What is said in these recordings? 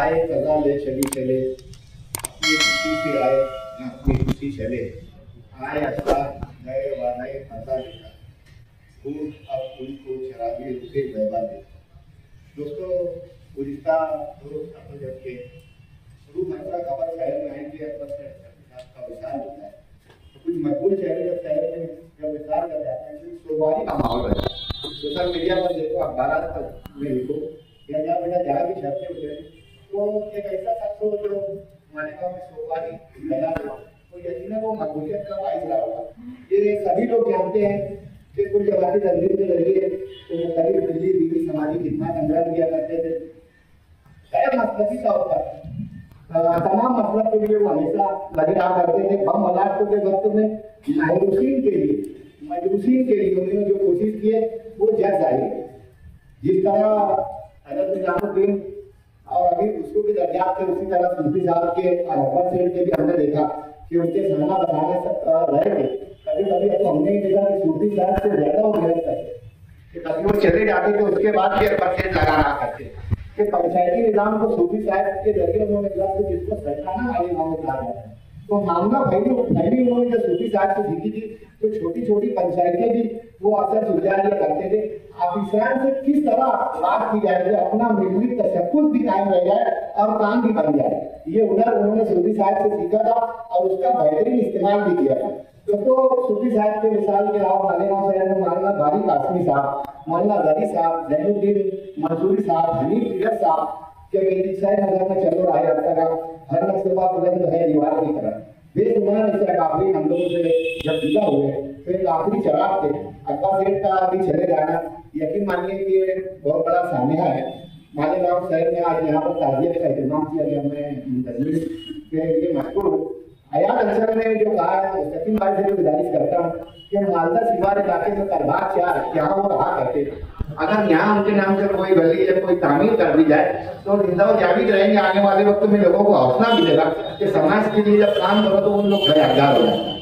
आए कजा ले चली चले, अपनी खुशी से आए न अपनी खुशी चले, आए अच्छा गए वाले फंसा देखा, फूल अब फूल को शराबी रुके बहवा देखा। दोस्तों गुज़िश्ता दोस्त अपने जब के शुरू मसला खबर शहर में आएंगे अकबर का विशाल होता है, तो कुछ मकबूल चेहरे जब शहर में जब विशाल कर जाते हैं तो सोमवारी का माहौल रहता है। सोशल मीडिया पर देखो, अखबार में लिखो या जहाँ बेटा जहाँ भी छपते होते तो एक ऐसा शख्स हो जो मालिका में सोमवारी फैला दो तो यकीनन वो मकबूलियत का बाइस रहा होगा। ये सभी लोग जानते हैं कि कुल जमाती तंजीम के जरिए तो करीब दिल्ली बीवी समाजी खिदमत अंदर किया करते थे। शायद मसलकी तौर पर तमाम मसलब के लिए वो हमेशा लगे रहा करते थे। बम मलाकों के वक्त में मायूसीन के लिए उन्होंने जो कोशिश की है वो जज आई। जिस तरह हजरत निजामुद्दीन और अभी उसको भी दर्जात थे, उसी तरह सूफी साहब के अकबर सेठ के भी हमने देखा कि उनके सहना बताने रहे थे। कभी कभी तो हमने ही देखा कि सूफी साहब से ज्यादा वो मेहनत करते कि कभी वो चले जाते थे उसके बाद भी अकबर सेठ लगा रहा करते कि पंचायती निजाम को सूफी साहब के जरिए उन्होंने जिसको सरकाना वाले नाम कहा जाता है। तो मामला पहले उन्होंने जब सूफी साहब से सीखी थी तो छोटी छोटी पंचायतें भी वो अक्सर सुलझा लिया करते थे। ऑफिसरान से किस तरह बात की जाए कि अपना मिली तशक्कुस भी कायम रह जाए और काम भी बन जाए, ये हुनर उन्होंने सूफी साहब से सीखा था और उसका बेहतरीन इस्तेमाल भी किया था। तो सूफी साहब के मिसाल के अलावा मालेगांव शहर में मौलाना बारी कासमी साहब, मौलाना गरी साहब, जैनुद्दीन मंसूरी साहब, हनीफ पीर साहब के बेतिसाई नगर में चलो रहा है हर नक्शा बुलंद है दीवार की तरह। बेशुमार ऐसे काफी हम लोगों से जब जुदा हुए तो एक आखिरी चराग थे। अकबर सेठ का अभी चले जाना यकीन मानिए कि बहुत बड़ा सानिया है। मालेगांव शहर में आज यहाँ पर ताजियत का एहतमाम किया गया। मैं मुंतजिर के लिए मशहूर हूँ। हयात अंसर ने जो कहा है मुस्तकीम भाई से भी गुजारिश करता हूँ कि मालदा सिवार इलाके में करबाग चार यहाँ वो रहा करते थे। अगर यहाँ उनके नाम से कोई गली या कोई तामीर कर दी जाए तो जिंदा व जाविद रहेंगे। आने वाले वक्त में लोगों को हौसला मिलेगा कि समाज के लिए जब काम करो तो उन लोग बेहजार हो जाए।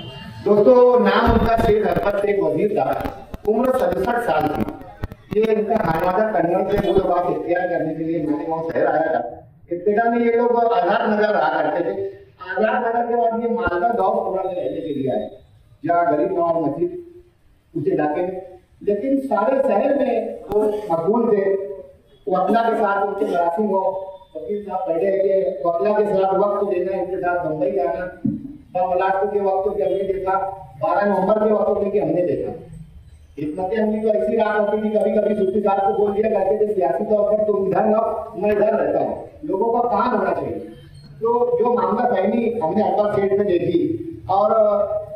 दोस्तों नाम उनका शेख अकबर शेख वजीर था, उम्र 67 साल थी। ये इनका खानवादा कन्नौज से मुलाकात इख्तियार करने के लिए मालेगांव शहर आया था। इब्तिदा में ये लोग आजाद नगर रहा करते थे। आजाद नगर के बाद ये मालदा गाँव पूरा में रहने के लिए आए, जहाँ गरीब नवाज मस्जिद उस इलाके में। लेकिन सारे शहर में वो मकबूल थे। वकला के साथ उनके मरासिम हो, वकील साहब बैठे कि वकला के साथ वक्त देना, इनके साथ बम्बई जाना। मलाकों के वक्त के हमने देखा, 12 नवंबर के वक्त में हमने देखा। हिकमत अमली तो ऐसी रात होती थी, कभी कभी सूफी साहब को बोल दिया करते थे सियासी तौर पर तुम इधर रहो मैं इधर रहता हूँ, लोगों का काम होना चाहिए। तो जो मामला पहली हमने अकबर सेठ में देखी और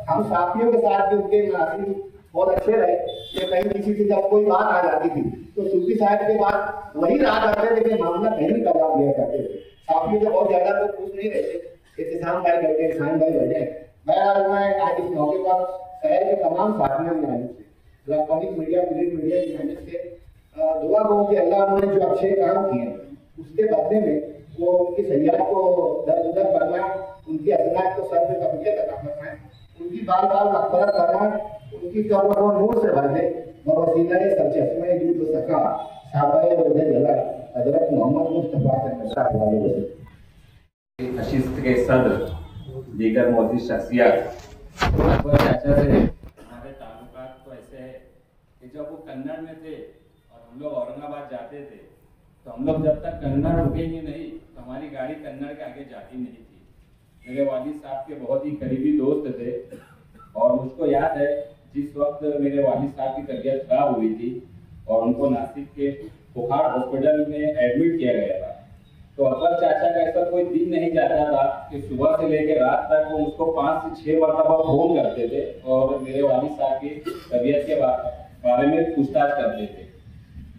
हम साथियों के साथ भी उनके मरासिम बहुत अच्छे रहे कि कहीं किसी से जब कोई बात आ जाती थी तो सूफी साहब के बाद वही रहा करते थे कि मामला पहले करवा दिया करते थे। साथियों से बहुत ज्यादा तो खुश नहीं रहते। इत्तेसाम भाई बैठे, इरफान भाई बैठे। मैं आज इस मौके पर शहर के तमाम साथियों की मेहनत से, इलेक्ट्रॉनिक मीडिया, प्रिंट मीडिया की मेहनत से दुआ कहूँ कि अल्लाह उन्होंने जो अच्छे काम किए उसके बदले में वो उनकी सैयाद को दर उधर करना, उनकी असलात को सर पे कब्जे तक करना, उनकी बाल बाल मकबरत करना, उनकी कब्र को नूर से भर दे। वसीला सरचश्मे जो सका साबाए रोज़े जला हजरत मोहम्मद मुस्तफा सल्लल्लाहु अलैहि वसल्लम। नशिस्त के सदर दीगर मौजूद शख्सियत चाचा से हमारे ताल्लुकात तो ऐसे है कि जब वो कन्नड़ में थे और हम लोग औरंगाबाद जाते थे तो हम लोग जब तक कन्नड़ रुकेंगे नहीं तो हमारी गाड़ी कन्नड़ के आगे जाती नहीं थी। मेरे वालिद साहब के बहुत ही करीबी दोस्त थे और मुझको याद है जिस वक्त मेरे वालिद साहब की तबीयत खराब हुई थी और उनको नासिक के बुखार हॉस्पिटल में एडमिट किया गया था तो अकबर चाचा का ऐसा कोई दिन नहीं जाता था कि सुबह से लेकर रात तक वो उसको 5 से 6 मरतबा फोन करते थे और मेरे वालिद साहब की तबीयत के बारे में पूछताछ करते थे।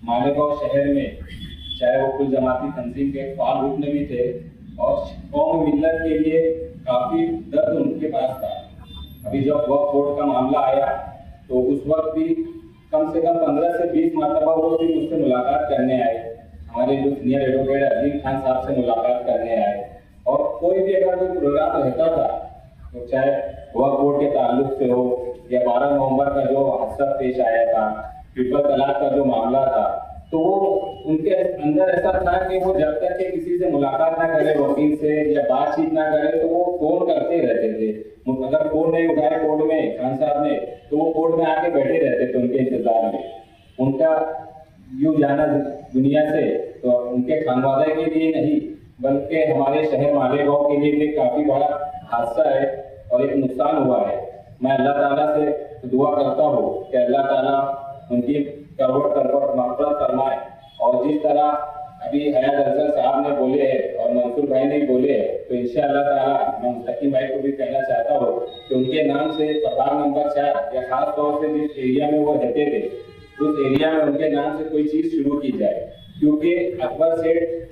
मालेगांव शहर में चाहे वो कुल जमाती तंजीम के फाल रुकन भी थे और कौम मिल्लत के लिए काफी दर्द उनके पास था। अभी जब वक्फ बोर्ड का मामला आया तो उस वक्त भी कम से कम 15 से 20 मरतबा वो भी मुझसे मुलाकात करने आए। हमारे जो सीनियर एडवोकेट अजीम खान साहब से मुलाकात करने आए और कोई भी अगर कोई प्रोग्राम रहता था तो चाहे वक्फ बोर्ड के ताल्लुक से हो या 12 नवंबर का जो हादसा पेश आया था, ट्रिपल तलाक का जो मामला था, तो वो उनके अंदर ऐसा था कि वो जब तक के किसी से मुलाकात ना करे, वकील से या बातचीत ना करे, तो वो फोन करते रहते थे। अगर फोन नहीं उठाए कोर्ट में खान साहब ने, तो वो कोर्ट में आके बैठे रहते थे उनके इंतजार में। उनका यूं जाना दुनिया से तो उनके खानवादे के लिए नहीं, बल्कि हमारे शहर मालेगांव के लिए भी काफी बड़ा हादसा है और एक नुकसान हुआ है। मैं अल्लाह ताला से दुआ करता हूँ कि अल्लाह ताला उनकी करवट करवट मग़फ़िरत फरमाए। और जिस तरह अभी हयात अफजल साहब ने बोले हैं और मंसूर भाई ने बोले हैं, तो इंशाअल्लाह ताला मैं मुस्तकीम भाई को भी कहना चाहता हूँ कि उनके नाम से प्रभाग नंबर 4 या खास तौर से जिस एरिया में वो रहते थे, उस एरिया में उनके नाम से कोई चीज शुरू की जाए। क्योंकि अकबर सेठ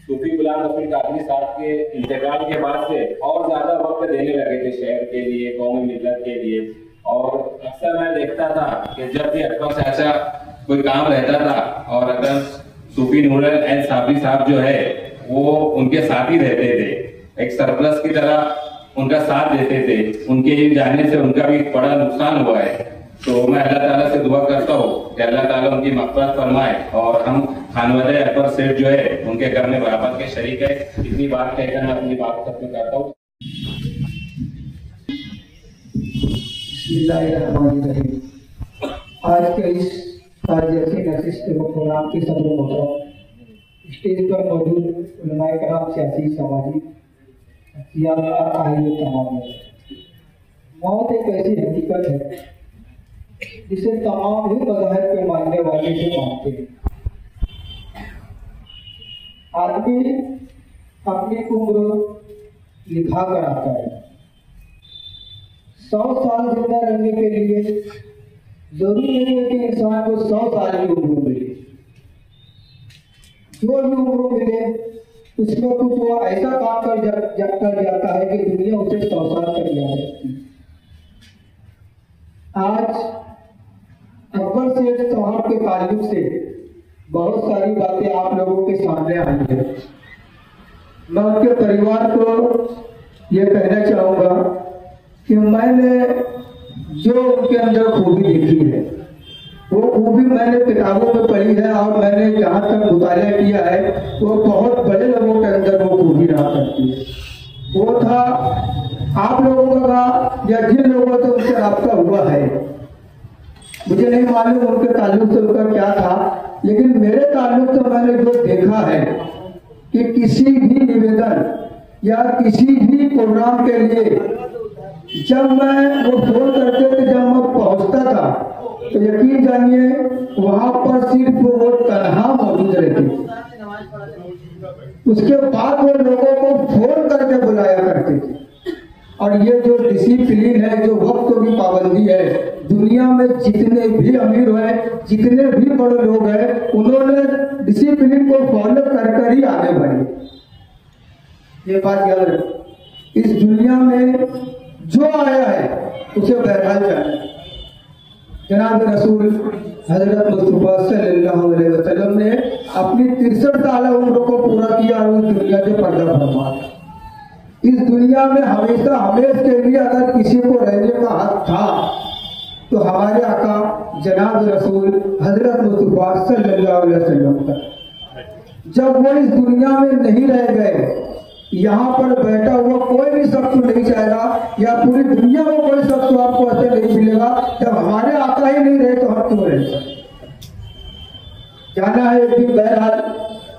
सूफी गुलाम रसूल कादरी साहब के इंतकाल के बाद से और ज्यादा वक्त देने लगे थे शहर के लिए, कौमी मिल्लत के लिए। और अक्सर मैं देखता था कि जब भी अकबर चाचा कोई काम रहता था और अगर सूफी नूर एन साबरी साहब जो है वो उनके साथ ही रहते थे, एक सरप्लस की तरह उनका साथ देते थे। उनके जाने से उनका भी बड़ा नुकसान हुआ है। तो मैं अल्लाह ताला से दुआ करता हूँ कि अल्लाह ताला उनकी मग़फ़िरत फरमाए। और हम खानवादे अकबर सेठ जो है उनके घर में बराबर के शरीक है। इतनी बात कहकर मैं अपनी बात खत्म करता हूँ। आज के इस ताज़ियती नशिस्त प्रोग्राम की सदर मोहतरम स्टेज पर मौजूद उलमाए कराम, सियासी, समाजी तमाम, मौत एक ऐसी हकीकत है जिसे तमाम ही मज़ाहिब के मानने वाले से मानते हैं। आदमी अपनी उम्र लिखा कर आता है। 100 साल जिंदा रहने के लिए जरूरी नहीं है कि इंसान को 100 साल की उम्र मिले। जो भी उम्र मिले उसमें कुछ वो ऐसा काम कर जाता है कि दुनिया उसे 100 साल तक याद रखती है। आज अकबर सेठ साहब के ताल्लुक से बहुत सारी बातें आप लोगों के सामने आई है। मैं उनके परिवार को ये कहना चाहूँगा कि मैंने जो उनके अंदर खूबी देखी है वो खूबी मैंने किताबों में पढ़ी है और मैंने जहाँ तक मुताला किया है वो बहुत बड़े लोगों के अंदर वो खूबी रहा करती है। वो था आप लोगों का या जिन लोगों से उनसे राब्ता हुआ है, मुझे नहीं मालूम उनके ताल्लुक से उनका क्या था, लेकिन मेरे ताल्लुक से मैंने जो देखा है कि किसी भी निवेदन या किसी भी प्रोग्राम के लिए जब मैं वो फोन करते थे, जब मैं पहुंचता था तो यकीन जानिए वहां पर सिर्फ वो तनहा मौजूद रहती। उसके बाद वो लोगों को फोन करके बुलाया करते थे। और ये जो डिसिप्लिन है, जो वक्त की पाबंदी है, दुनिया में जितने भी अमीर हैं, जितने भी बड़े लोग हैं, उन्होंने डिसिप्लिन को फॉलो कर ही आगे बढ़े। ये बात याद रखें। इस दुनिया में जो आया है उसे बहरहाल जाना। जनाब रसूल हजरत मुस्तफा सल्लल्लाहु अलैहि वसल्लम ने अपनी 63 साल उम्र को पूरा किया और उस दुनिया से पर्दा फरमाया। इस दुनिया में हमेशा हमेशा के लिए अगर किसी को रहने का हक था तो हमारे आका जनाब रसूल हजरत मुस्तफा सल्लल्लाहु अलैहि वसल्लम का। जब वो इस दुनिया में नहीं रह गए, यहाँ पर बैठा हुआ कोई भी शख्स नहीं चाहेगा या पूरी दुनिया में कोई शख्स आपको ऐसे नहीं मिलेगा। जब हमारे आका ही नहीं रहे तो हम क्यों रह सकते? जाना है एक दिन। बहरहाल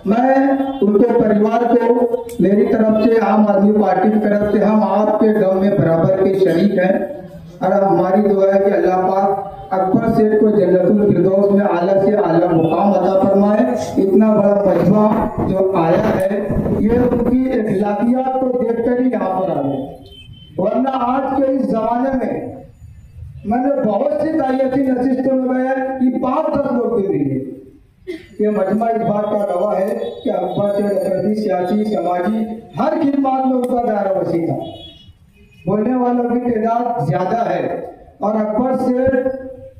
मैं उनके परिवार को मेरी तरफ से, आम आदमी पार्टी की तरफ से, हम आपके गम में बराबर के शरीक हैं। और हमारी दुआ है कि अल्लाह पाक अकबर सेठ को जन्नतुल फिरदौस में आला से आला मुकाम अता फरमाए। इतना बड़ा मजमा जो आया है ये उनकी अखलाकियात को देखकर ही यहाँ पर आए, वरना आज के इस जमाने में मैंने बहुत सी तारीखी नशिस्तों में गया कि 5-10 लोग भी मिले। ये मजमा इस बात का गवाह है कि अकबर सेठ अकबरी सियासी, समाजी हर खिदमत में उनका दायरा वसी था। बोलने वालों की तादाद ज्यादा है और अकबर सेठ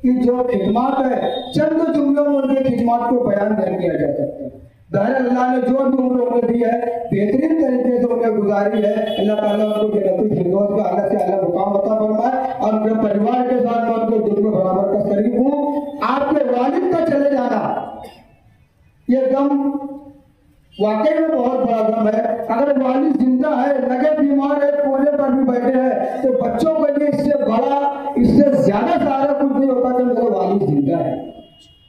की जो खिदमत है, चंद जुमलों में उनकी खिदमत को बयान नहीं किया जा सकता। बहरहाल अल्लाह ने जो भी उम्र उन्हें दी है बेहतरीन तरीके से उन्हें गुजारी है। अल्लाह ताला उनको जन्नतुल फिरदौस का आला से आला मुकाम अता फरमाए। और मेरे परिवार के साथ मैं उनके दुख में बराबर का शरीक हूँ। आपके वालिद का चले जाना वाकई में बहुत बड़ा गम है। अगर वाली जिंदा है, लगे बीमार है, कोने पर भी बैठे हैं, तो बच्चों के लिए इससे बड़ा, इससे ज्यादा सहारा कुछ नहीं होता कि मेरा वाली जिंदा है।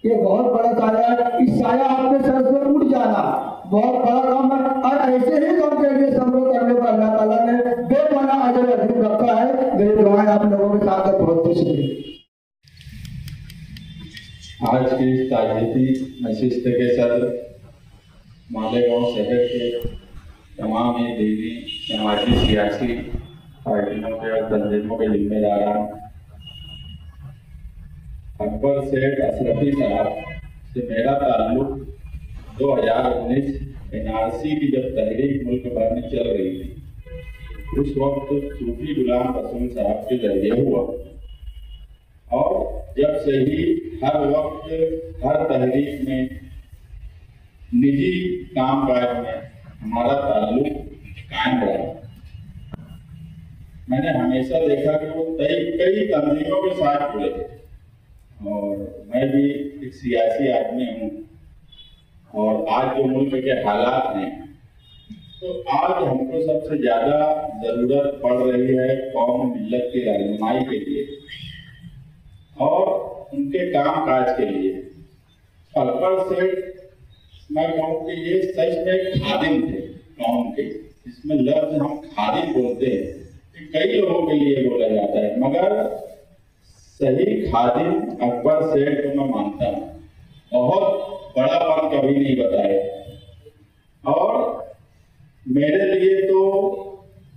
ये बहुत बड़ा साया है। इस साया आपके सर से उड़ जाना बहुत बड़ा काम है। और ऐसे ही काम के लिए संभव करने पर अल्लाह ताला ने बेपना अजर अजीब रखा है। मेरी दुआएं आप लोगों के साथ है। बहुत बहुत शुक्रिया। आज की इस ताज़ीती नशिस्त के सदर मालेगांव शहर के तमाम ही दीनी समाजी सियासी पार्टियों के और तंजीमों के जिम्मेदारान अकबर सेठ अशरफी साहब से मेरा ताल्लुक 2019 NRC की जब तहरीक मुल्क भर में चल रही थी उस वक्त सूफी गुलाम रसूल साहब के जरिए हुआ, और जब से ही हर वक्त हर तहरीक में निजी कामकाज में हमारा ताल्लुक कायम रहा। मैंने हमेशा देखा कि वो कई तंजीमों के साथ जुड़े, और मैं भी एक सियासी आदमी हूँ, और आज जो मुल्क के हालात हैं, तो आज हमको सबसे ज्यादा जरूरत पड़ रही है कौम मिल्लत की रहनुमाई के लिए और उनके काम काज के लिए। अकबर सेठ, मैं कहूँ कि ये सच में खादिम थे कौम के। इसमें लफ्ज हम खादिम बोलते हैं कि कई लोगों के लिए बोला जाता है, मगर सही खादिम अकबर सेठ को मैं मानता हूँ। बहुत बड़ापन कभी नहीं बताए, और मेरे लिए तो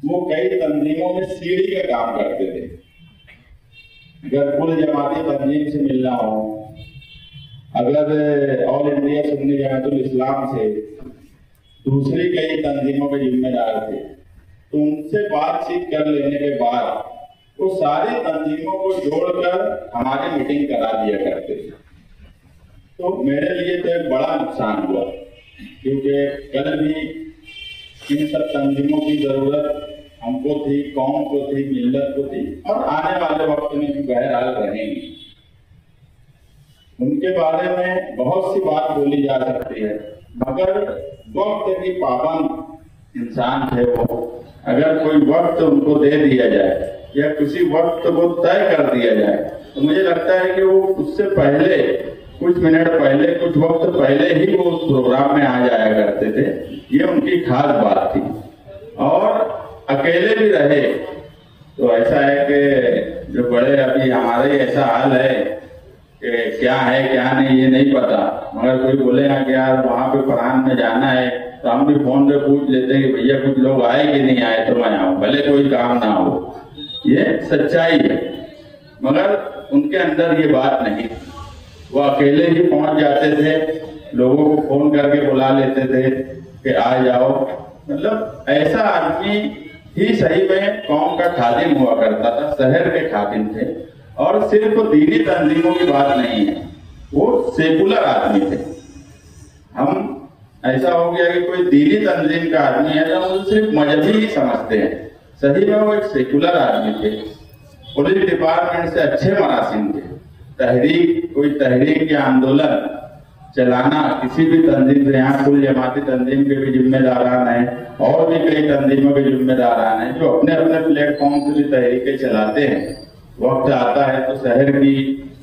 वो कई तंजीमों में सीढ़ी का काम करते थे। अगर कुल जमाती तंजीम से मिलना हो, अगर ऑल इंडिया सुन्नी जमातुल इस्लाम से दूसरी कई तंजीमों के जिम्मेदार थे, तो उनसे बातचीत कर लेने के बाद वो सारी तंजीमों को जोड़कर हमारी मीटिंग करा दिया करते थे। तो मेरे लिए तो एक बड़ा नुकसान हुआ, क्योंकि कल भी इन सब तंजीमों की जरूरत हमको थी, कौम को थी, मिल्लत को थी, और आने वाले वक्त में भी बहरहाल रहेंगी। उनके बारे में बहुत सी बात बोली जा सकती है, मगर वक्त की पाबंद इंसान थे वो। अगर कोई वक्त उनको दे दिया जाए या किसी वक्त को तय कर दिया जाए, तो मुझे लगता है कि वो उससे पहले, कुछ मिनट पहले, कुछ वक्त पहले ही वो उस प्रोग्राम में आ जाया करते थे। ये उनकी खास बात थी। और अकेले भी रहे तो ऐसा है कि जो बड़े अभी हमारे ऐसा हाल है कि क्या है क्या नहीं ये नहीं पता, मगर कोई बोलेगा कि यार वहां पे फरहान में जाना है, तो हम भी फोन पे पूछ लेते हैं कि भैया कुछ लोग आए कि नहीं आए, तो मैं आऊं, भले कोई काम ना हो। ये सच्चाई है, मगर उनके अंदर ये बात नहीं। वो अकेले ही पहुंच जाते थे, लोगों को फोन करके बुला लेते थे कि आ जाओ। मतलब ऐसा आदमी ही सही में कौम का खादिम हुआ करता था, शहर के खादिम थे। और सिर्फ दीनी तंजीमों की बात नहीं है, वो सेकुलर आदमी थे। हम ऐसा हो गया कि कोई दीनी तंजीम का आदमी है तो हम सिर्फ मजहबी ही समझते हैं। सही में वो एक सेकुलर आदमी थे। पुलिस डिपार्टमेंट से अच्छे मरासिम थे। तहरीक, कोई तहरीक या आंदोलन चलाना किसी भी तंजीम से, यहाँ कुल जमाती तंजीम के भी जिम्मेदारान हैं और भी कई तंजीमों के जिम्मेदारान हैं जो अपने अपने प्लेटफॉर्म से भी तहरीकें चलाते हैं। वक्त आता है तो शहर की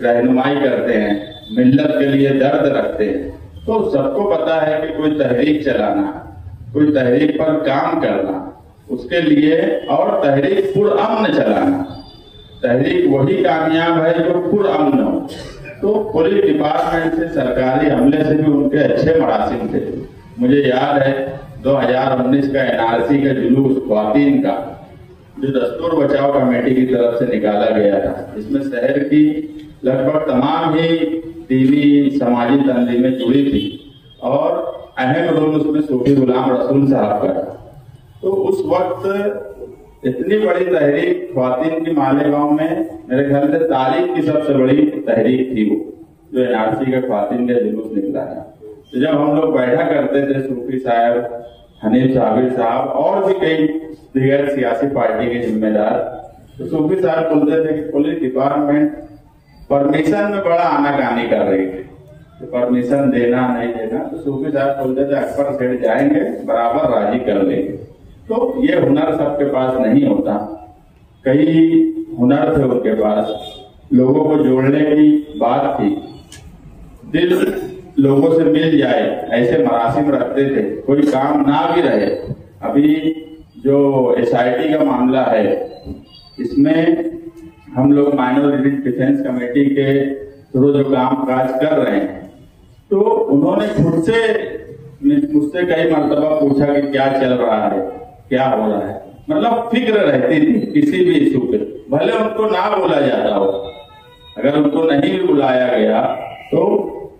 रहनुमाई करते हैं, मिल्लत के लिए दर्द रखते हैं। तो सबको पता है कि कोई तहरीक चलाना, कोई तहरीक पर काम करना, उसके लिए, और तहरीक पुरअमन चलाना, तहरीक वही कामयाब है जो पुरअमन हो। तो पुलिस डिपार्टमेंट से, सरकारी हमले से भी उनके अच्छे मरासिम थे। मुझे याद है 2019 का NRC का जुलूस ख्वातीन का, जो दस्तूर बचाओ कमेटी की तरफ से निकाला गया था, इसमें शहर की लगभग तमाम ही दीनी समाजी तंजीमें जुड़ी थी, और अहम रोल उसमें सूफी गुलाम रसूल साहब का था। तो उस वक्त इतनी बड़ी तहरीक ख्वातीन की मालेगांव में, मेरे ख्याल से तारीख की सबसे बड़ी तहरीक थी वो, जो NRC का ख्वातीन का जुलूस निकला था। तो जब हम लोग बैठा करते थे, सूफी साहब, हनीफ साबिर साहब और भी कई दीगर सियासी पार्टी के जिम्मेदार, तो सूफी साहब बोलते थे कि पुलिस डिपार्टमेंट परमिशन में बड़ा आनाकानी कर रही थी, तो परमिशन देना नहीं देना, तो सूफी साहब बोलते थे अकबर सेठ जाएंगे बराबर राजी कर लेंगे। तो ये हुनर सबके पास नहीं होता। कई हुनर थे उनके पास, लोगों को जोड़ने की बात थी, दिल लोगों से मिल जाए ऐसे मरासिम रखते थे, कोई काम ना भी रहे। अभी जो SIT का मामला है, इसमें हम लोग माइनॉरिटी डिफेंस कमेटी के थ्रू जो काम काज कर रहे हैं, तो उन्होंने खुद से मुझसे कई मर्तबा पूछा कि क्या चल रहा है, क्या हो रहा है। मतलब फिक्र रहती थी किसी भी इशू पे, भले उनको ना बोला जाता हो, अगर उनको नहीं भी बुलाया गया तो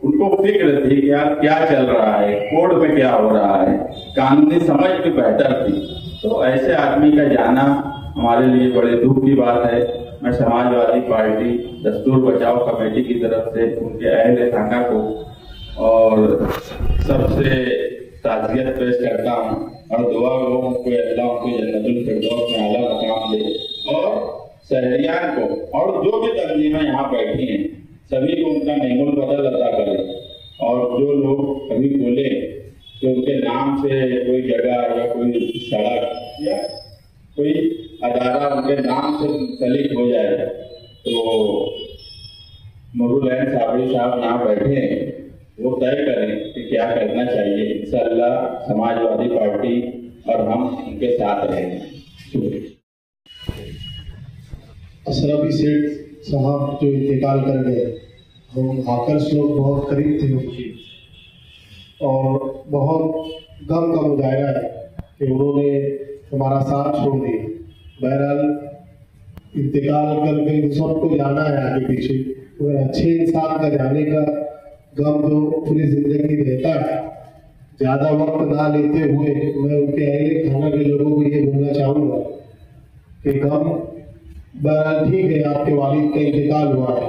उनको फिक्र थी कि यार क्या चल रहा है, कोर्ट में क्या हो रहा है, कानूनी समझ भी बेहतर थी। तो ऐसे आदमी का जाना हमारे लिए बड़े दुख की बात है। मैं समाजवादी पार्टी दस्तूर बचाओ कमेटी की तरफ से उनके अहले खाना को और सबसे ताज़ियत पेश करता हूँ और दुआ गो उनको अल्लाह उनको जन्नतुल फिरदौस में आला मकाम दे, और शहरियान को और जो भी तंजीमें यहाँ बैठी हैं सभी को उनका नेमुल बदल अदा करे। और जो लोग कभी बोले कि उनके नाम से कोई जगह या कोई सड़क या कोई अदारा उनके नाम से मुंसलिक हो जाए, तो मुरुलैन साबरी साहब यहाँ बैठे हैं, वो तय करें कि क्या करना चाहिए। इंशाअल्लाह समाजवादी पार्टी और हम उनके साथ रहेंगे। अशरफी सेठ साहब जो इंतकाल कर गए, हम हाकर्स लोग बहुत करीब थे उनकी, और बहुत गम का मुजाहरा है कि उन्होंने हमारा साथ छोड़ दिया। बहरहाल इंतकाल कर गए, सबको जाना है आगे पीछे, मगर अच्छे इंसान का जाने का गम जो पूरी जिंदगी रहता है। ज़्यादा वक्त ना लेते हुए मैं उनके अहले खाना के लोगों को ये बोलना चाहूँगा कि गम बहरहाल ठीक है, आपके वालिद का इंतकाल हुआ है,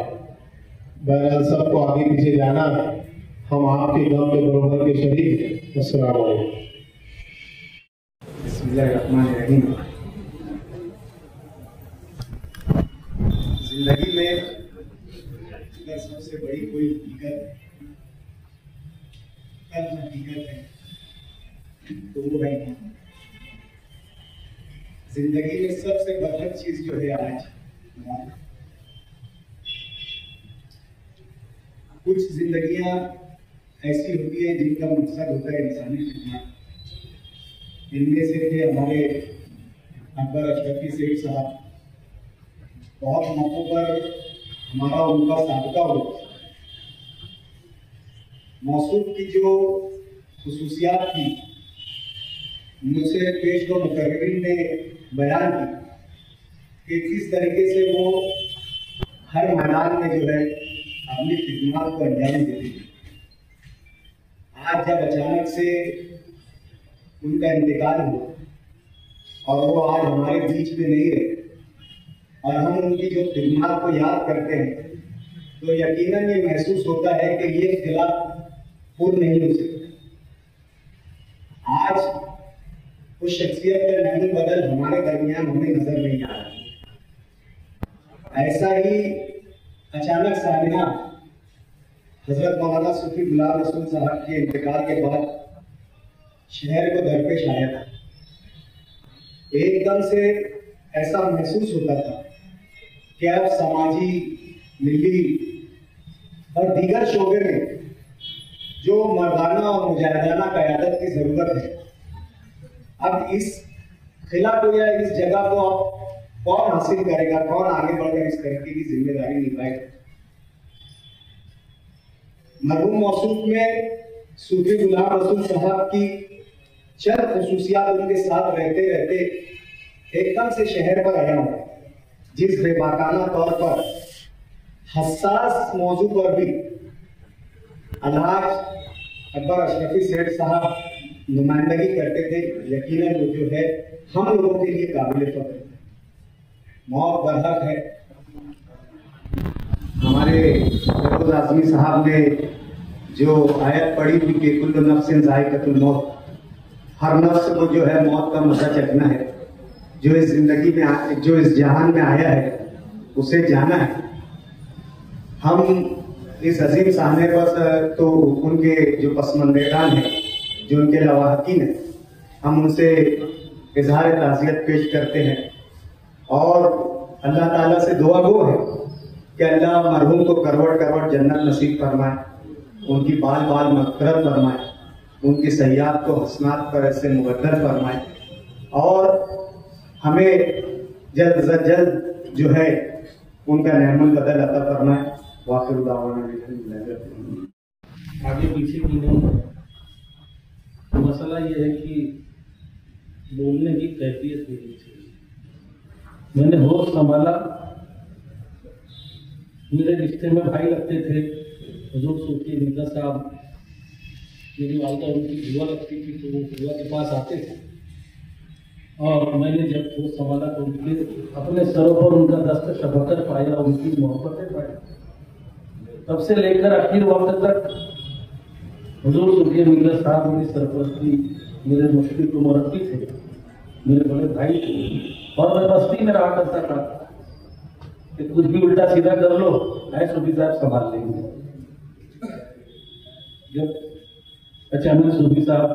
बहरहाल सबको आगे पीछे जाना है, हम आपके गम के बरोबर के शरीक हैं। अस्सलाम वालेकुम। बिस्मिल्लाहिर्रहमानिर्रहीम। जिंदगी में अगर सबसे बड़ी कोई हकीकत है तो वो है ईमान। जिंदगी में सबसे बदतर चीज जो है आज ईमान। कुछ जिंदगियां ऐसी होती है जिनका मकसद होता है इंसानी खिदमत। इनमें से थे हमारे अकबर अशरफी सेठ साहब। बहुत मौकों पर हमारा उनका साबिका हो। मौसूफ की जो खुसूसियात थी मुझसे पेश दो मुकर्रिरीन ने बयान की कि किस तरीके से वो हर मैदान में जो है अपनी खिदमत को अंजाम देते थे। आज जब अचानक से उनका इंतकाल हुआ और वो आज हमारे बीच में नहीं रहे और हम उनकी जो खिदमत को याद करते हैं, तो यकीनन ये महसूस होता है कि ये खिलाफ पूर्ण नहीं हो सकता। आज उस शख्सियत का नैनो बदल हमारे दरमियान हमें नजर नहीं आ रहा। ऐसा ही अचानक सामना हजरत मौलाना सूफी गुलाम रसूल साहब के इंतकाल के बाद शहर को दरपेश आया था। एकदम से ऐसा महसूस होता था कि अब समाजी, मिली और दीगर शोबे में जो मर्दाना और मुजाहिदाना क़यादत की जरूरत है, अब इस खिला को या इस जगह को अब कौन हासिल करेगा, कौन आगे बढ़कर इस तरीके की जिम्मेदारी निभाएगा। मरहूम मौसूफ में सूफी गुलाम रसूल साहब की चंद खुसूसियात उनके साथ रहते रहते एकदम से शहर पर आया हूं, जिस बेबाकाना तौर पर हसास मौजू पर भी अलहाज अकबर अशरफी सेठ साहब नुमाइंदगी करते थे। यकीनन वो जो है हम लोगों के लिए काबिल फख्र है। मौत बरहक है। हमारे फैरोज आजमी साहब ने जो आयत पढ़ी थी कि कुल्लु नफ्सिन ज़ाइक़तुल मौत, हर नफ्स को जो है मौत का मजा चखना है। जो इस जिंदगी में जो इस जहान में आया है उसे जाना है। हम इस अजीम सामने पर तो उनके जो पसमंदेदान हैं, जो उनके लवाहकीन हैं, हम उनसे इजहार ताज़ियत पेश करते हैं और अल्लाह ताला से दुआ गो है कि अल्लाह मरहूम को करवट करवट जन्नत नसीब फरमाए, उनकी बाल बाल मग़फ़िरत फरमाए, उनकी सय्यात को हसनात पर ऐसे मुबद्दल फरमाए और हमें जल्द से जल्द जो है उनका नेमत बदल अता फरमाए। वाखिर दावाना आगे पीछे की नहीं, मसला ये है कि बोलने की कैफियत होनी चाहिए। मैंने होश संभाला, मेरे रिश्ते में भाई लगते थे हुजूर सूफी मिर्जा साहब, मेरी वालदा उनकी बुआ लगती थी तो वो बुआ के पास आते थे और मैंने जब होश संभाला तो उनके अपने सरों पर उनका दस्त शफकत पाया, उनकी मोहब्बतें पाई। तब से लेकर आखिर वक्त तक हुजूर सूफी मिर्जा साहब मेरी सरपरस्ती, मेरे मुश्किल को मुरब्बी थे, मेरे बड़े भाई थे और मैं बस्ती में रहा करता था कि कुछ भी उल्टा सीधा कर लो, ऐ सूफी साहब संभाल लेंगे। जब अचानक सूफी साहब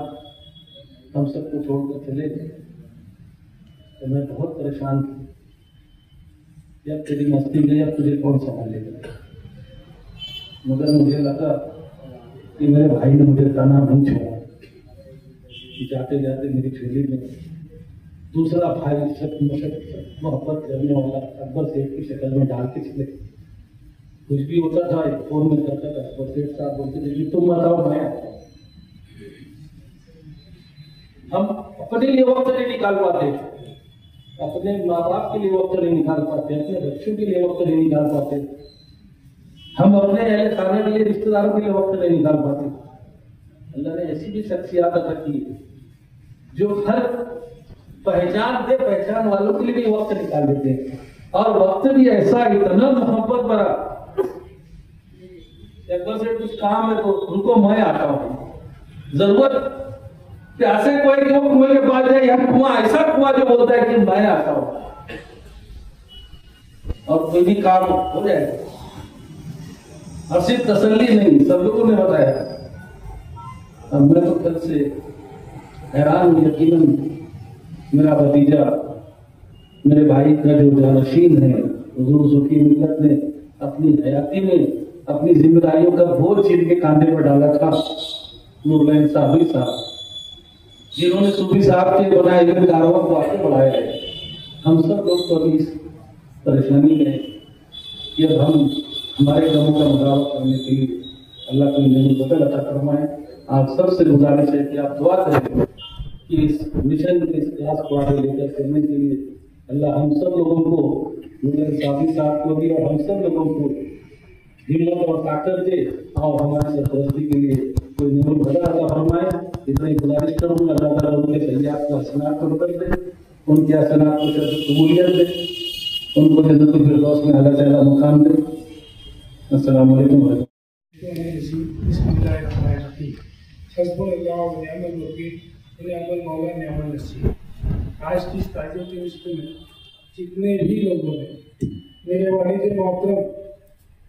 हम सबको छोड़कर चले गए तो मैं बहुत परेशान थी, जब तेरी मस्ती गई अब तुझे कौन संभालेगा। मगर मुझे लगा कि मेरे भाई ने मुझे ताना नहीं छोड़ा, जाते जाते मेरी झोली में दूसरा भाई मोहब्बत करने वाला अकबर सेठ की शक्ल में डाल के चले। कुछ भी होता था फोन में करता था, अकबर सेठ साहब बोलते थे कि तुम बताओ मैं। हम अपने लिए वक्त नहीं निकाल पाते, अपने माँ बाप के लिए वक्त नहीं निकाल पाते, अपने बच्चों के लिए वक्त नहीं निकाल पाते, हम अपने अहले खाने के लिए, रिश्तेदारों के लिए वक्त नहीं निकाल पाते। अल्लाह ने ऐसी भी शख्सियत अता की है जो हर पहचान दे, पहचान वालों के लिए भी वक्त निकाल देते हैं और वक्त भी ऐसा इतना मोहब्बत भरा। अकबर से कुछ काम है तो उनको मैं आता हूँ, जरूरत प्यासे कोई क्यों कुएं के पास जाए, यहाँ कुआं ऐसा कुआं जो बोलता है कि मैं आता हूँ और कोई भी काम हो जाएगा। और सिर्फ तसल्ली नहीं, सब लोगों ने बताया। अब मैं तो कल से हैरान हूं, यकीनन मेरा भतीजा, मेरे भाई का जो जानशीन है, हुजूर सूफी मिल्लत ने अपनी हयाती में अपनी जिम्मेदारियों का बोझ छीन के कांधे पर डाला था, नूरलैन साहबी साहब, जिन्होंने सूफी साहब के बनाए हुए कारवां को आगे बढ़ाया है। हम सब लोग तो अभी इस परेशानी में कि अब हम हमारे गमों का मुकाबला करने के लिए अल्लाह की नेमत बदल अता फरमाए। आप सबसे गुजारिश है कि आप दुआ करें कि इस मिशन के इस क्लास को आगे लेकर चलने के लिए अल्लाह हम सब लोगों को, मेरे साथी साहब को भी और हम सब लोगों को हिम्मत और ताकत दे और हमारी सरपरस्ती के लिए कोई नेमत बदल अता फरमाए। इतनी गुजारिश करूँगा, अल्लाह ताला उनके सय्यात को हसनात को बदल दे, उनके हसनात को कबूलियत दे, उनको जन्नतुल फिरदौस में अल्लाह ताला मुकाम दे। अस्सलाम वालेकुम। आज की इस ताज़ियत के रिश्ते में जितने भी लोगों ने मेरे वालिद मोहतरम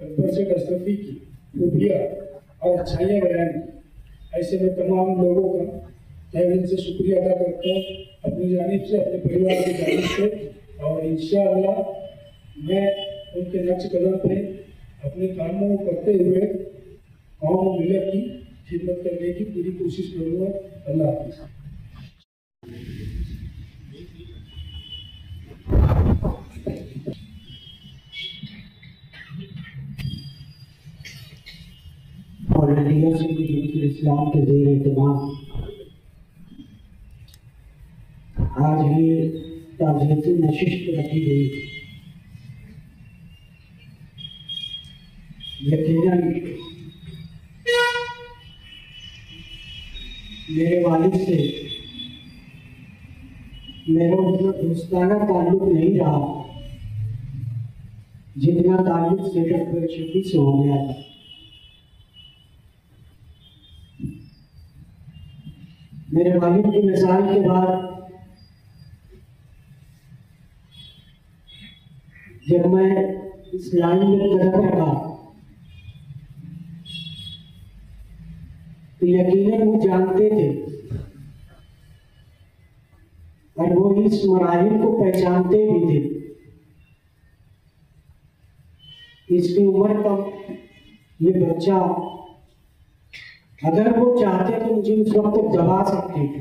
अकबर सेठ अशरफी की खूबियाँ और अच्छाइयाँ बयान की, ऐसे में तमाम लोगों का तहे दिल से शुक्रिया अदा करता हूँ, अपनी जानिब से, अपने परिवार की जानिब से। और इंशाअल्लाह मैं उनके नक्श कदम पे अपने कामों को करते हुए कौम मिलत की खिदमत करने की पूरी कोशिश करूँगा। अल्लाह हाफ़िज़। इस्लाम के ज़ेर एहतमाम आज ये ताज़ियती नशिस्त रखी गई। यकीनन मेरे वालिद से मेरा उतना दोस्ताना ताल्लुक नहीं रहा जितना ताल्लुक सेठ अकबर शफी से हो गया था। मेरे वालिद की मिसाल के बाद जब मैं इस लाइन में कदम रखा तो यकीनन वो जानते थे और वो इस मराहिल को पहचानते भी थे। इसकी उम्र कम, ये बच्चा, अगर वो चाहते तो मुझे उस वक्त दबा सकते थे,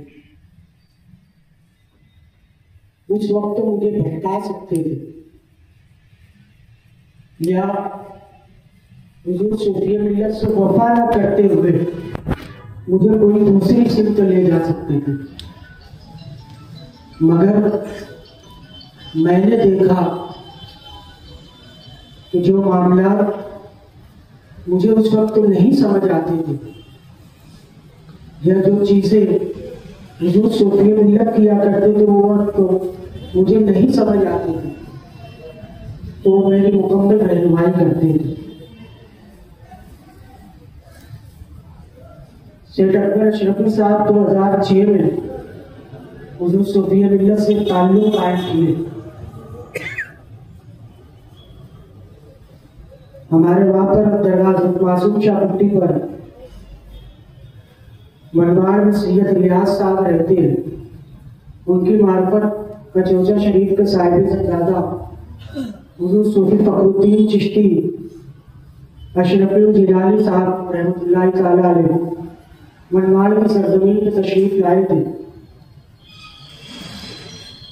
उस वक्त मुझे भटका सकते थे, या हुजूर सूफी मिल्लत से वफा न करते हुए मुझे कोई दूसरी सिमत ले जा सकते थे। मगर मैंने देखा कि जो मामला मुझे उस वक्त नहीं समझ आते थे, या जो चीजें हुजूर सूफी मिल्लत किया करते थे वो वक्त मुझे नहीं समझ आती थी, तो मेरी मुकम्मल रहनुमाई करते थे। सेठ अकबर अशरफी साहब 2006 में हुजूर सूफी मिल्लत से ताल्लुक कायम किए। हमारे वहां पर दरगाह मासूम शाह कुट्टी पर मनवार में सैयद रियाज साहब रहते हैं। उनकी मार्फत कचौजा शरीफ के साहिब ज़ादा हुजूर सूफी फखरुद्दीन चिश्ती अशरफी जिलानी साहब रहमतुल्लाह तआला अलैह मनवार की सरजमीन पर तशरीफ लाए थे।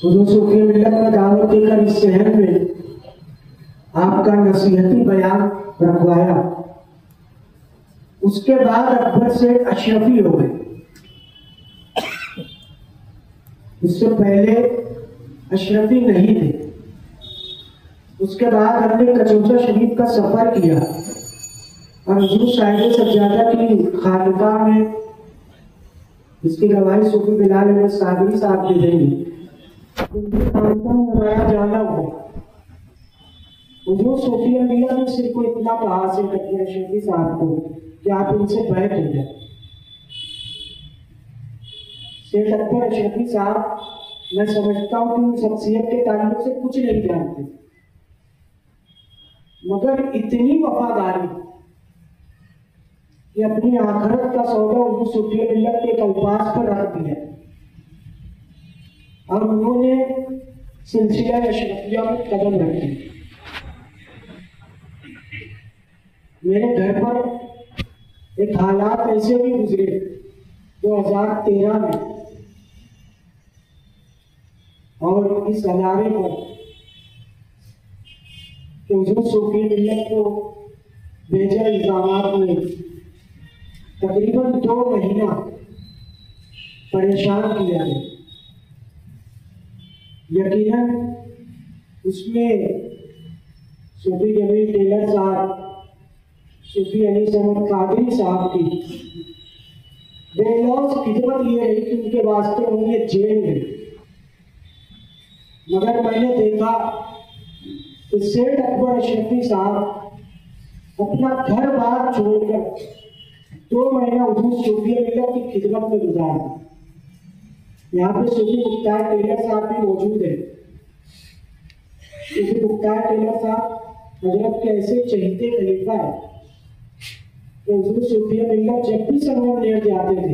हुजूर सूफी मिल्लत में दावत देकर इस शहर में आपका नसीहती बयान रखवाया। उसके बाद अकबर से अशरफी हो गए। उससे पहले अशरफी नहीं थे। उसके बाद हमने कचौजा शरीफ का सफर किया और हुजूर साहिब सज्जादा की खानकाह में, इसकी गवाही सूफी बिलाल अहमद सागरी साहब दे देंगे, उनकी खानकाह में हमारा जाना हुआ। हुजूर सूफी मिल्लत ने सिर्फ को इतना कहा से अकबर अशरफी साहब को कि आप इनसे बैठ हो जाए। सेठ अकबर अशरफी साहब, मैं समझता हूं कि उन शख्सियत के ताल्लुक से कुछ नहीं जानते, मगर इतनी वफादारी कि अपनी आखिरत का सौदा हुजूर सूफी मिल्लत के अल्फाज पर रख दिया और उन्होंने सिलसिला अशरफिया में कदम रखी। मेरे घर पर एक हालात ऐसे भी गुजरे 2013 में, और इस अदारे पर हुजूर सूफी मिल्लत को बेजा इल्जामात में तकरीबन 2 महीना परेशान किया है। यकीनन उसमें सूफी जमील टेलर साहब, सूफी अली समद कादरी साहब की बेलौस खिदमत ये रही कि उनके वास्ते उन्हें जेल में, मगर मैंने देखा कि सेठ अकबर अशरफी साहब अपना घर बार छोड़कर 2 महीना हुजूर सूफी मिल्लत की खिदमत में गुजारा। यहाँ पे सूफी मुख्तार टेलर साहब भी मौजूद है। सूफी मुख्तार टेलर साहब हजरत के ऐसे चहीते खलीफा है कि हुजूर सूफी मिल्लत जब भी संगम लेट जाते थे,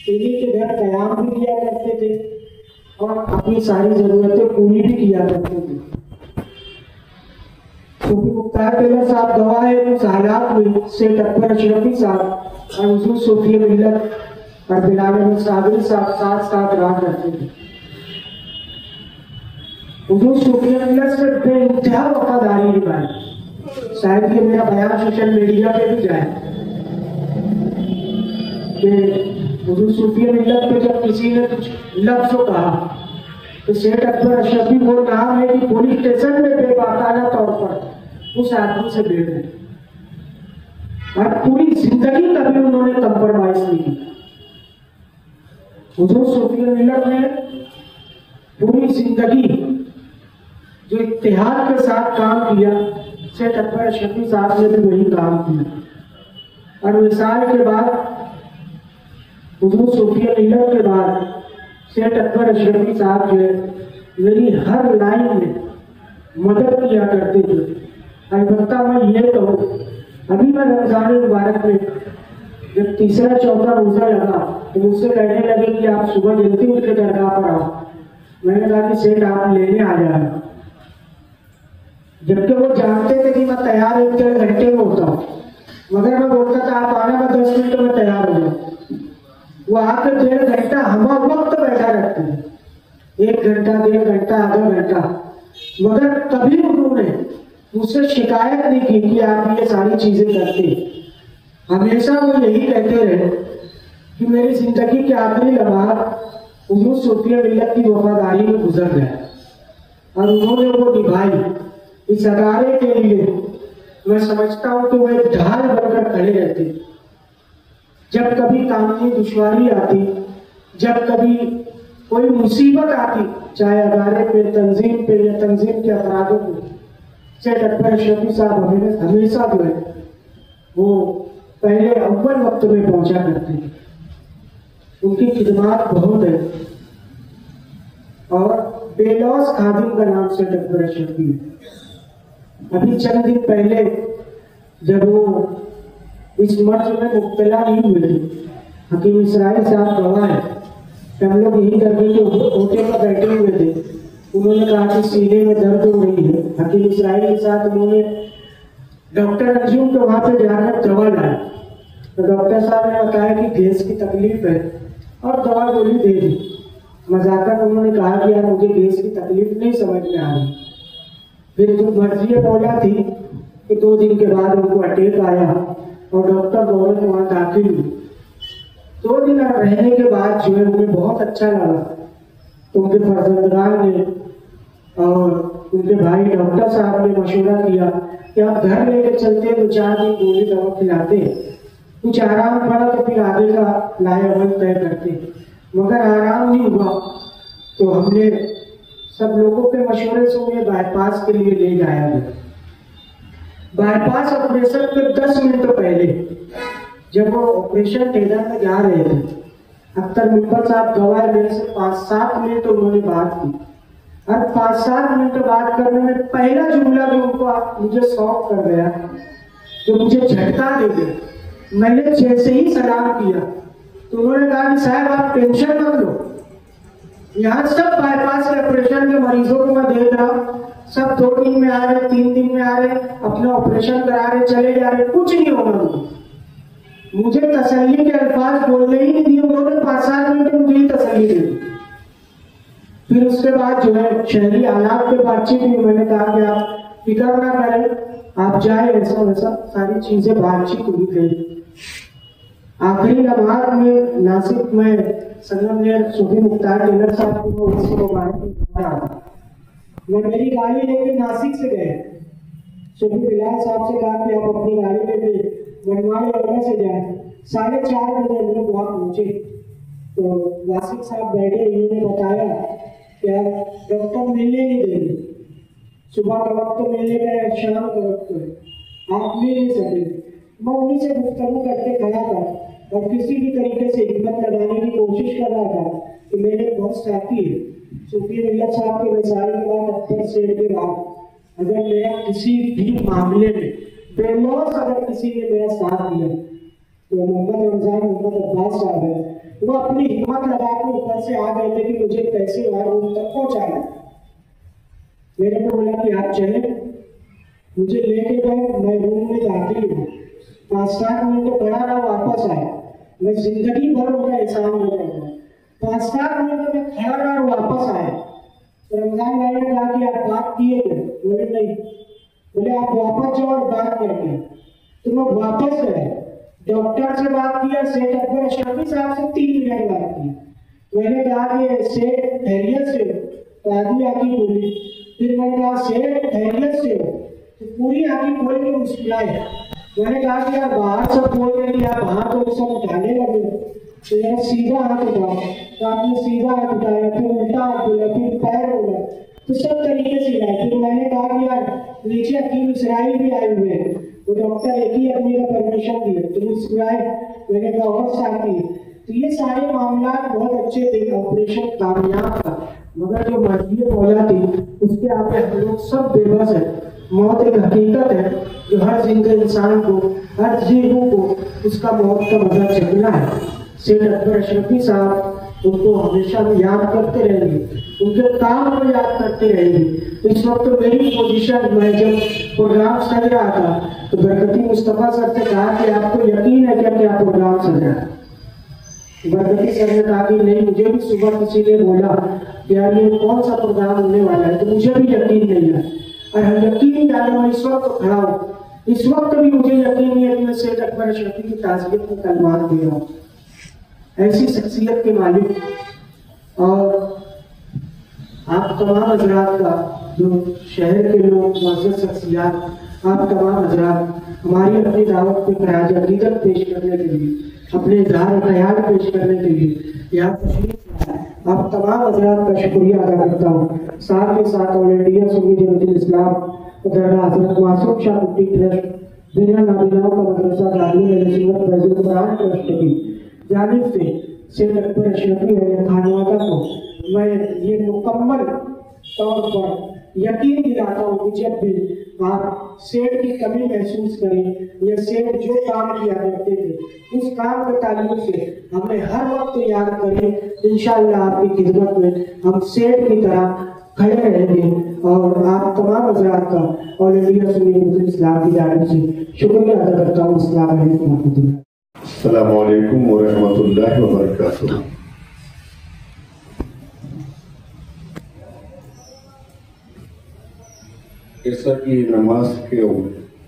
इन्हीं के घर कयाम भी किया करते थे और अपनी सारी जरूरतें पूरी भी किया करते थे। सूफी मुख्तार टेलर साहब गवाह है उस हालात में सेठ अकबर अशरफी साहब और हुजूर सूफी मिल्लत और बिलाल अहमद सागरी साहब साथ साथ रहा करते थे। हुजूर सूफी मिल्लत से बेइंतहा वफादारी निभाई। शायद ये मेरा बयान सोशल मीडिया पे भी जाए कि हुजूर सूफी मिल्लत पे जब किसी ने कुछ लफ्ज़ कहा तो सेठ अकबर अशरफी वो नाम है कि पुलिस स्टेशन में बेबाकाना तौर पर उस आदमी से भेड़ है और पूरी जिंदगी कभी उन्होंने कंप्रोमाइज नहीं की। हुजूर सूफी मिल्लत ने पूरी जिंदगी जो इत्तेहाद के साथ काम किया, सेठ अकबर अशरफी साहब ने भी वही काम किया। और विसाल के बाद हुजूर सूफी मिल्लत के बाद सेठ अकबर अशरफी साहब जो है मेरी हर लाइन में मदद किया करते थे। अलबत्ता मैं ये कहूँ, अभी मैं रमजान मुबारक में जब तीसरा चौथा रोजा लगा तो मुझसे कहने लगे कि आप सुबह जल्दी उठ के दरगाह पर आओ। मैंने कहा कि सेठ आप लेने आ जाए, जबकि वो जानते थे कि मैं तैयार 1-1.5 घंटे में होता हूँ, मगर मैं बोलता था आप आना, मैं 10 मिनट में तैयार हो जाऊँ। वो आकर 1.5 घंटा हम वक्त बैठा रखते हैं, 1 घंटा 1.5 घंटा आधा घंटा, मगर कभी उन्होंने मुझसे शिकायत नहीं की कि आप ये सारी चीजें करते। हमेशा वो यही कहते रहे कि मेरी जिंदगी के आखिरी लम्हात उन्होंने सूफिया मिल्लत की वफादारी में गुजर गया और उन्होंने वो निभाई। इस अदारे के लिए मैं समझता हूँ कि वो एक ढाल बनकर खड़े रहते। जब कभी कानूनी दुश्वारी आती, जब कभी कोई मुसीबत आती, चाहे अदारे पे, तंजीम पे या तंजीम के अफरादों पे, सेठ अकबर अशरफी साहब हमेशा जो है वो पहले अव्वल वक्त में पहुंचा करते थे। उनकी खिदमत बहुत है और बेलौस खादिम का नाम सेठ अकबर अशरफी है। अभी चंद दिन पहले जब वो इस मर्ज में मुब्तला नहीं हुए थे, हकीम इसराइल साहब गवाह है कि हम लोग यही दरगाह के होटे पर बैठे हुए थे। उन्होंने कहा कि सीने में दर्द हो रही है। हकीम इसराइल के साथ उन्होंने डॉक्टर अंजुम के वहां पे जाकर दवा लाया, तो डॉक्टर साहब ने बताया कि गैस की तकलीफ है और दवा गोली दे दी। मजाकन उन्होंने कहा कि यार मुझे गैस की तकलीफ नहीं समझ में आ रही। फिर जो मर्जी बोला थी कि 2 दिन के बाद उनको अटैक आया और डॉक्टर दौलत वहां दाखिल हुई। 2 दिन रहने के बाद जो है उन्हें बहुत अच्छा लगा, तो उनके फर्जंदगान ने और उनके भाई डॉक्टर साहब ने मशवरा किया कि आप घर लेके चलते, 2-4 दिन गोली दवा खिलाते, कुछ आराम पड़ा तो फिर आगे का लाएअमल तय करते। मगर आराम नहीं हुआ तो हमने सब लोगों के मशवरे से उन्हें बाईपास के लिए ले जाया गया। बाईपास ऑपरेशन के 10 मिनट पहले जब वो ऑपरेशन थिएटर में जा रहे थे, अख्तर मिंबर साहब गवाह मेरे से 5-7 मिनट उन्होंने बात की और 5-7 मिनट बात करने में पहला जुमला भी उनको मुझे शॉक कर गया, तो मुझे झटका दे गया। मैंने जैसे ही सलाम किया तो उन्होंने कहा कि साहब आप टेंशन मत लो, यहाँ सब बाईपास के ऑपरेशन के मरीजों को मैं देख रहा हूँ, सब 2 दिन में आ रहे, 3 दिन में आ रहे, अपना ऑपरेशन करा रहे, चले जा रहे, कुछ नहीं होगा। मुझे तसल्ली के अल्फाज बोलने ही नहीं दिए उन्होंने। 5-7 मिनट मुझे ही तसल्ली दी। फिर उसके बाद जो है शहरी हालात पे बातचीत हुई। मैंने कहा कि आप फिक्र ना करें, आप जाए, ऐसा वैसा सारी चीजें बातचीत हुई गई। आखिरी लम्हात में नासिक में संगम ने सूफी मुख्तार टेलर साहब को उसको मुबारक, मैं मेरी गाड़ी लेके नासिक से गए। सूफी बिलाल साहब से कहा कि आप अपनी गाड़ी लेके मनवाड़ी वगैरह से जाए। 4:30 बजे हम लोग वहाँ पहुंचे तो नासिक साहब बैठे, इन्होंने बताया कि डॉक्टर मिलने नहीं देंगे, सुबह का वक्त तो मिलने का है, शाम का वक्त है, आप मिल नहीं सकेंगे। मैं उन्हीं से गुफ्तगू करके खड़ा था और किसी भी तरीके से हिम्मत लगाने की कोशिश कर रहा था कि मेरे बहुत साथी है सूफी मिल्लत साहब के वसाइल के बाद, अख्तर सेठ के बाद, अगर मेरा किसी भी मामले में बेलौस अगर किसी ने मेरा साथ दिया तो मोहम्मद रमजान मोहम्मद अब्बास साहब है। वो अपनी हिम्मत लगा के ऊपर से आ गए थे कि मुझे कैसे वहां रूम तक पहुंचाना। मेरे को बोला कि आप चले, मुझे लेके गए, मैं रूम में दाखिल हुआ। 5-7 मिनट पढ़ा रहा, वापस आया। मैं जिंदगी भर उनका एहसान हो जाऊंगा। 5-7 मिनट में खड़ा रहा, वापस आया। तो रमजान भाई ने कहा कि आप बात किए थे? बोले नहीं। बोले आप वापस जाओ और बात करके। तो मैं वापस गए, डॉक्टर से बात किया, सेठ अकबर अशरफी साहब से 3 मिनट बात की। मैंने कहा कि सेठ खैरियत से हो? तो आदमी आकी बोली। फिर मैंने कहा सेठ खैरियत से हो? तो पूरी आकी खोल के मुस्कुराए। मैंने कहा कि यार बाहर सब बोल रहे हैं, आप हाथ तो सब उठाने लगे, तो यार सीधा हाथ उठाओ। तो आपने सीधा हाथ उठाया, फिर उल्टा हाथ बोला, फिर पैर बोला, तो सब तरीके से आए। फिर मैंने कहा कि यार नीचे हकीम इसराइल भी आए हुए हैं, वो डॉक्टर एक ही आदमी का परमिशन दिए, तो मुस्कुराए। मैंने कहा और साथी है। तो ये सारे मामला बहुत अच्छे थे, ऑपरेशन कामयाब था, मगर जो मर्जी मौला थी उसके आगे हम लोग सब बेबस है। मौत एक हकीकत है जो हर जिंदा इंसान को, हर जीव को उसका मौत का मजा चखना है। सेठ अकबर अशरफी साहब उनको हमेशा याद करते रहेंगे, उनके काम को याद करते रहेंगे। इस वक्त तो मेरी पोजीशन, मैं जब प्रोग्राम सज रहा था तो बरकती मुस्तफा सर से कहा कि आपको यकीन है क्या कि आप प्रोग्राम सज रहा है? बरकती सर ने कहा कि नहीं, मुझे भी सुबह किसी ने बोला कि यार ये कौन सा प्रोग्राम होने वाला है, तो मुझे भी यकीन नहीं है। और यकीन जाने मैं इस वक्त खड़ा हूँ, इस वक्त भी मुझे यकीन नहीं है कि मैं सेठ अकबर अशरफी की ताज़ियत में कलमात दे रहा हूँ। ऐसी शख्सियत के मालिक और आप तमाम हजरात का, जो शहर के लोग, मुअज़्ज़ज़ शख्सियात, आप तमाम हजरात हमारी अपनी दावत पे खराज अक़ीदत पेश करने के लिए, अपने इज़हार ख़याल पेश करने के लिए यहाँ तशरीफ़ लाए। आप तमाम हजरात का शुक्रिया अदा करता हूँ। साथ ही साथ ऑल इंडिया सुन्नी जमात इस्लाम दरगाह हज़रत मासूम शाह कुट्टी ट्रस्ट, बिना नाबीनाओं का मदरसा दाखिल नसीबत फैज़ुल कुरान ट्रस्ट की जानिब से सेठ अकबर अशरफी खानवादा को मैं ये मुकम्मल तौर पर यकीन दिलाता हूँ कि जब भी आप सेठ की कमी महसूस करें या सेठ जो काम किया करते थे उस काम के ताल्लुक से हमें हर वक्त याद करें। इंशाअल्लाह आपकी खिदमत में हम सेठ की तरह खड़े रहेंगे और आप तमाम हज़रात का ऑल इंडिया सुन्नी जमात इस्लाम की जानिब से शुक्रिया अदा करता हूँ। अस्सलाम वालेकुम रहमतुल्लाह। अस्सलाम वालेकुम व रहमतुल्लाहि व बरकातुहू। जैसा कि नमाज के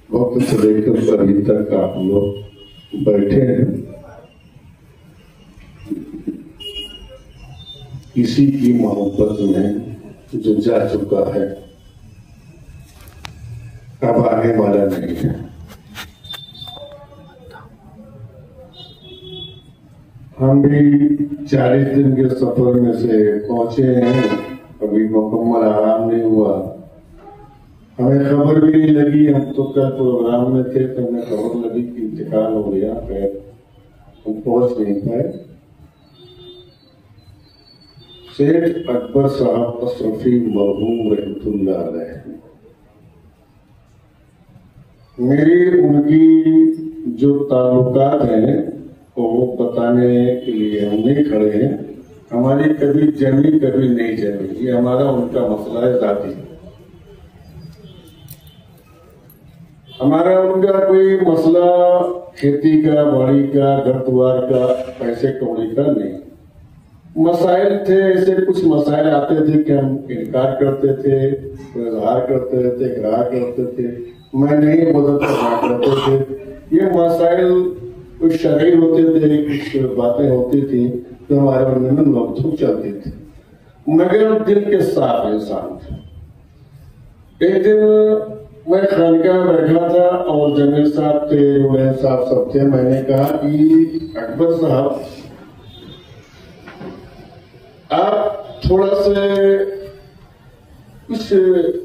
वक्त से लेकर अभी तक आप लोग बैठे हैं, किसी की मोहब्बत में जो जा चुका है अब आने वाला नहीं है। हम भी 40 दिन के सफर में से पहुंचे हैं, अभी मुकम्मल आराम नहीं हुआ, हमें खबर भी नहीं लगी। हम तो कल प्रोग्राम में थे तो हमें खबर लगी कि इंतकाल हो गया, फिर हम पहुंच नहीं पाए। सेठ अकबर साहब अशरफी मरहूम रहमतुल्लाह अलैह, मेरी उनकी जो ताल्लुकात हैं वो बताने के लिए हम नहीं खड़े हैं। हमारी कभी जमी कभी नहीं जमी, ये हमारा उनका मसला है जाती। हमारा उनका कोई मसला खेती का, बाड़ी का, घर द्वार का, पैसे कौड़ी का नहीं। मसाइल थे ऐसे, कुछ मसाइल आते थे कि हम इनकार करते थे, इजहार करते थे, इकरार करते थे, मैं नहीं मदद करना करते थे। ये मसाइल कुछ शरई होते थे, कुछ बातें होती थी तो हमारे मन में नोकझोंक चलती थी, मगर दिल के साफ इंसान थे। एक दिन मैं खानका में बैठा था और जमील साहब थे, उमैन साहब सब थे। मैंने कहा कि अकबर साहब आप थोड़ा से कुछ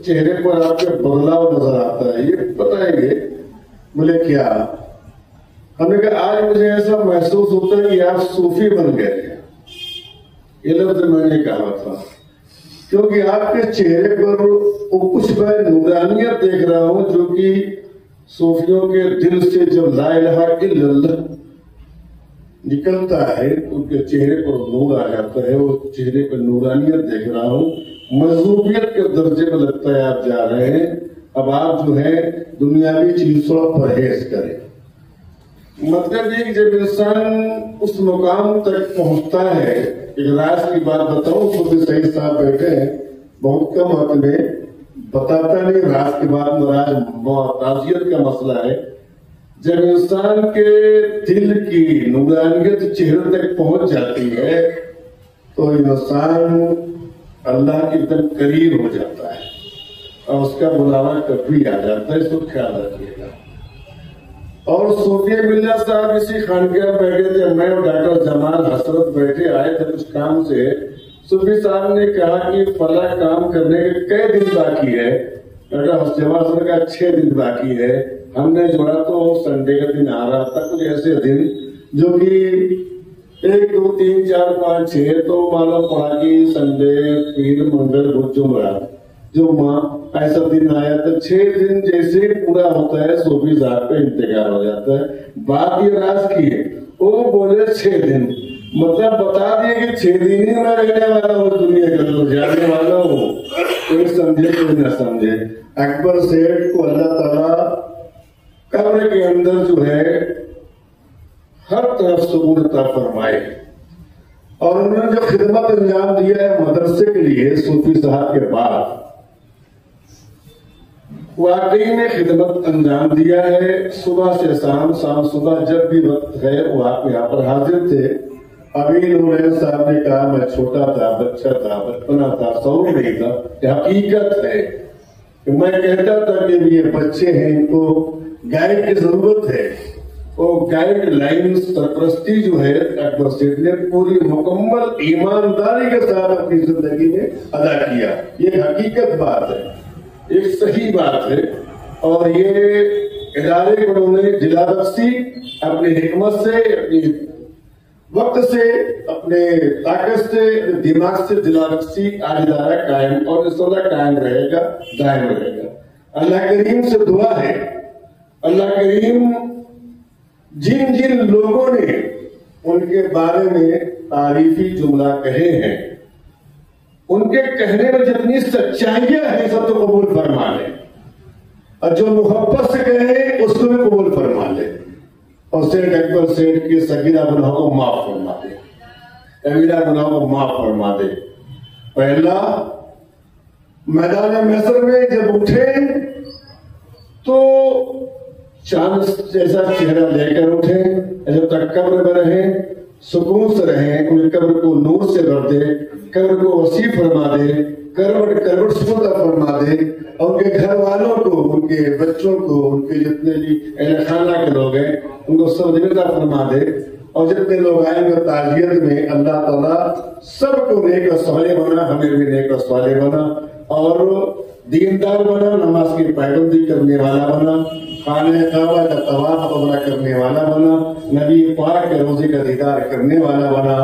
चेहरे पर आपके बदलाव नजर आता है, ये बताएंगे? बोले क्या? हमने कहा आज मुझे ऐसा महसूस होता है कि आप सूफी बन गए। ये लफ्ज मैंने कहा था क्योंकि आपके चेहरे पर वो कुछ मैं नूरानियत देख रहा हूं जो कि सूफियों के दिल से जब ला इलाहा इल्लल्लाह निकलता है उनके चेहरे पर नूर आ जाता है। वो चेहरे पर नूरानियत देख रहा हूं, मजलूबियत के दर्जे में लगता है आप जा रहे हैं। अब आप जो है दुनियावी चीजों पर परहेज करें। मतलब ये कि जब इंसान उस मुकाम तक पहुंचता है, एक राज की बात बताऊं, तो भी सही साहब बैठे हैं, बहुत कम वक्त में बताता नहीं राज की बात, ताजियत का मसला है। जब इंसान के दिल की नूरानियत चेहरे तक पहुंच जाती है तो इंसान अल्लाह के एकदम करीब हो जाता है और उसका बुलावा कभी आ जाता है, इसको ख्याल रखिएगा। और सूफी मिल्ला साहब इसी खानका में बैठे थे, मैं और डॉक्टर जमाल हसरत बैठे आए थे कुछ काम से। सूफी साहब ने कहा कि फला काम करने के कई दिन बाकी है। डॉक्टर जमाल का 6 दिन बाकी है। हमने जोड़ा तो संडे का दिन आ रहा था, कुछ ऐसे दिन जो कि 1, 2, 3, 4, 5, 6 तो मालूम पड़ा कि संडे, पीर, मंगल, बुध, जुमरात जो माँ ऐसा दिन आया था 6 दिन जैसे पूरा होता है सूफी साहब का इंतजार हो जाता है। बात ये राज की है, वो बोले 6 दिन, मतलब बता दिए कि 6 दिन ही मैं रहने वाला हूँ दुनिया का, तो जाने वाला हूँ। कोई समझे कोई न समझे। अकबर सेठ को अल्लाह ताला कब्र के अंदर जो है हर तरफ सुकून अता फरमाए, और उन्होंने जो खिदमत अंजाम दिया है मदरसे के लिए सूफी साहब के बाद, वाकई में खिदमत अंजाम दिया है। सुबह से शाम, शाम सुबह, जब भी वक्त है वो आप यहाँ पर हाजिर थे। अभी नूरैन साहब ने कहा मैं छोटा था, बच्चा था, बचपना था, शौक नहीं था। हकीकत है कि मैं कहता था कि ये बच्चे हैं, इनको गाइड की जरूरत है। वो गाइड लाइन सरपरस्ती जो है अकबर सेठ ने पूरी मुकम्मल ईमानदारी के साथ अपनी जिंदगी में अदा किया। ये हकीकत बात है, एक सही बात है। और ये इदारे को उन्होंने जिला बख्शी अपनी हिकमत से, अपनी वक्त से, अपने ताकत से, अपने दिमाग से जिला बख्शी। आज इदारा कायम और इंशाअल्लाह कायम रहेगा, दायम रहेगा। अल्लाह करीम से दुआ है, अल्लाह करीम जिन जिन लोगों ने उनके बारे में तारीफी जुमला कहे हैं, उनके कहने में जितनी सच्चाइयां हैं सब तो कबूल फरमा ले, और जो मोहब्बत से कहे उसको भी कबूल फरमा ले, और सेठ अकबर सेठ के सगीरा गुनाहों को माफ फरमा दे, कबीरा गुनाहों को माफ फरमा दे। पहला, मैदान महशर में जब उठे तो चांद जैसा चेहरा लेकर उठे। जब तक कब्र में रहे, सुकून से रहे, उनकी कब्र को नूर से भर दे, कब्र को वसी फरमा दे, करवट करवट सुधा फरमा दे, और उनके घर वालों को, उनके बच्चों को, उनके जितने भी अहले खाना के लोग हैं उनको सब जिम्मेदार फरमा दे। और जितने लोग आएंगे ताजियत में, अल्लाह ताला सबको नेक और साले बना, हमें भी नेक और साले बना, और दीनदार बना, नमाज की पाबंदी करने वाला बना, खाने काबा का तवाफ कबरा करने वाला बना, नबी पाक के रोजे का दीदार करने वाला बना,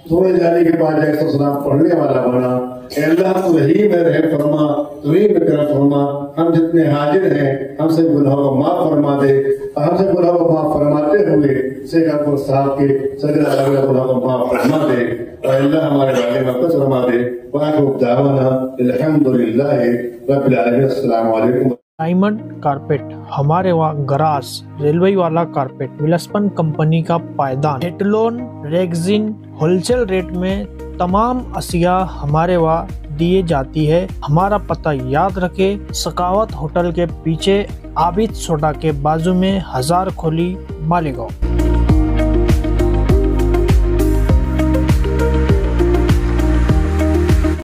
सोने जाने के बाद सलाम पढ़ने वाला बना। अल्लाह तू रहीम है, रहम फरमा, तू ही में करम फरमा। हम जितने हाजिर हैं हमसे गुनाहों को माफ फरमा दे, हमसे गुनाहों को माफ फरमाते हुए शेख अकबर साहब के सगरा गुनाहों को माफ फरमा दे, और अल्लाह हमारे बारे में कुछ फरमा दे। अल्हम्दुलिल्लाह रब्बिल आलमीन। अस्सलाम वालेकुम। डायमंड कारपेट, हमारे वहाँ गराज, रेलवे वाला कारपेट, विलस्पन कंपनी का पायदान, हेटलोन, रेगजिन, होलसेल रेट में तमाम अशिया हमारे वहाँ दिए जाती है। हमारा पता याद रखे, सकावत होटल के पीछे, आबिद सोडा के बाजू में, हजार खोली, मालेगांव।